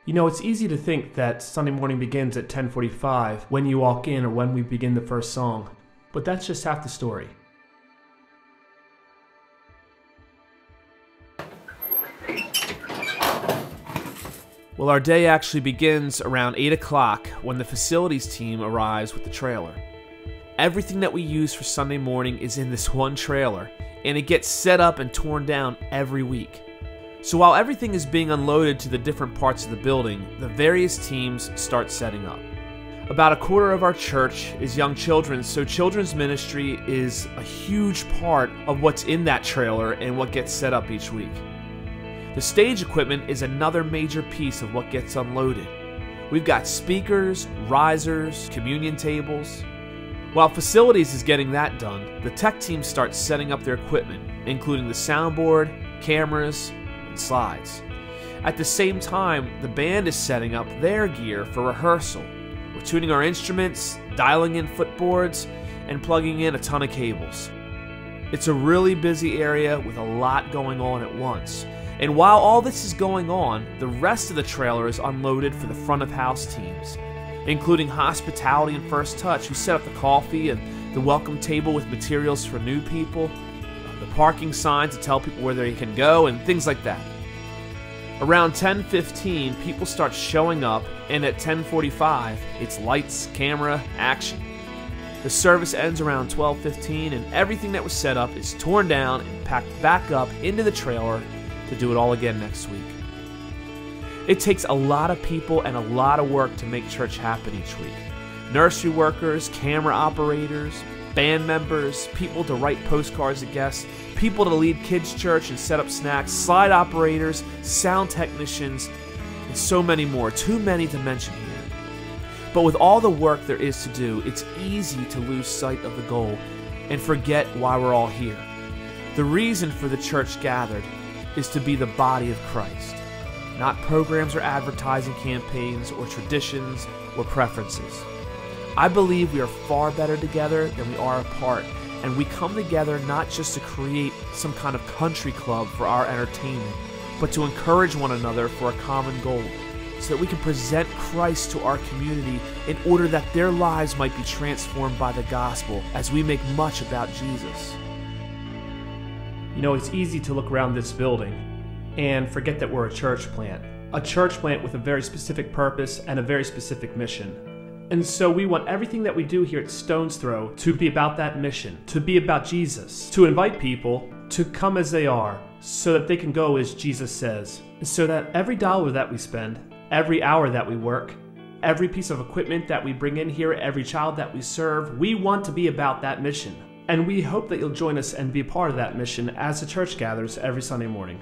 You know, it's easy to think that Sunday morning begins at 10:45 when you walk in or when we begin the first song, but that's just half the story. Well, our day actually begins around 8 o'clock when the facilities team arrives with the trailer. Everything that we use for Sunday morning is in this one trailer, and it gets set up and torn down every week. So while everything is being unloaded to the different parts of the building, the various teams start setting up. About a quarter of our church is young children, so children's ministry is a huge part of what's in that trailer and what gets set up each week. The stage equipment is another major piece of what gets unloaded. We've got speakers, risers, communion tables. While facilities is getting that done, the tech team starts setting up their equipment, including the soundboard, cameras, and slides. At the same time, the band is setting up their gear for rehearsal. We're tuning our instruments, dialing in footboards, and plugging in a ton of cables. It's a really busy area with a lot going on at once. And while all this is going on, the rest of the trailer is unloaded for the front of house teams, including hospitality and First Touch, who set up the coffee and the welcome table with materials for new people, the parking signs to tell people where they can go, and things like that. Around 10:15, people start showing up, and at 10:45, it's lights, camera, action. The service ends around 12:15, and everything that was set up is torn down and packed back up into the trailer to do it all again next week. It takes a lot of people and a lot of work to make church happen each week. Nursery workers, camera operators, band members, people to write postcards to guests, people to lead kids' church and set up snacks, slide operators, sound technicians, and so many more. Too many to mention here. But with all the work there is to do, it's easy to lose sight of the goal and forget why we're all here. The reason for the church gathered is to be the body of Christ, not programs or advertising campaigns or traditions or preferences. I believe we are far better together than we are apart, and we come together not just to create some kind of country club for our entertainment, but to encourage one another for a common goal, so that we can present Christ to our community in order that their lives might be transformed by the gospel as we make much about Jesus. You know, it's easy to look around this building and forget that we're a church plant with a very specific purpose and a very specific mission. And so we want everything that we do here at Stone's Throw to be about that mission, to be about Jesus, to invite people to come as they are so that they can go as Jesus says, so that every dollar that we spend, every hour that we work, every piece of equipment that we bring in here, every child that we serve, we want to be about that mission. And we hope that you'll join us and be a part of that mission as the church gathers every Sunday morning.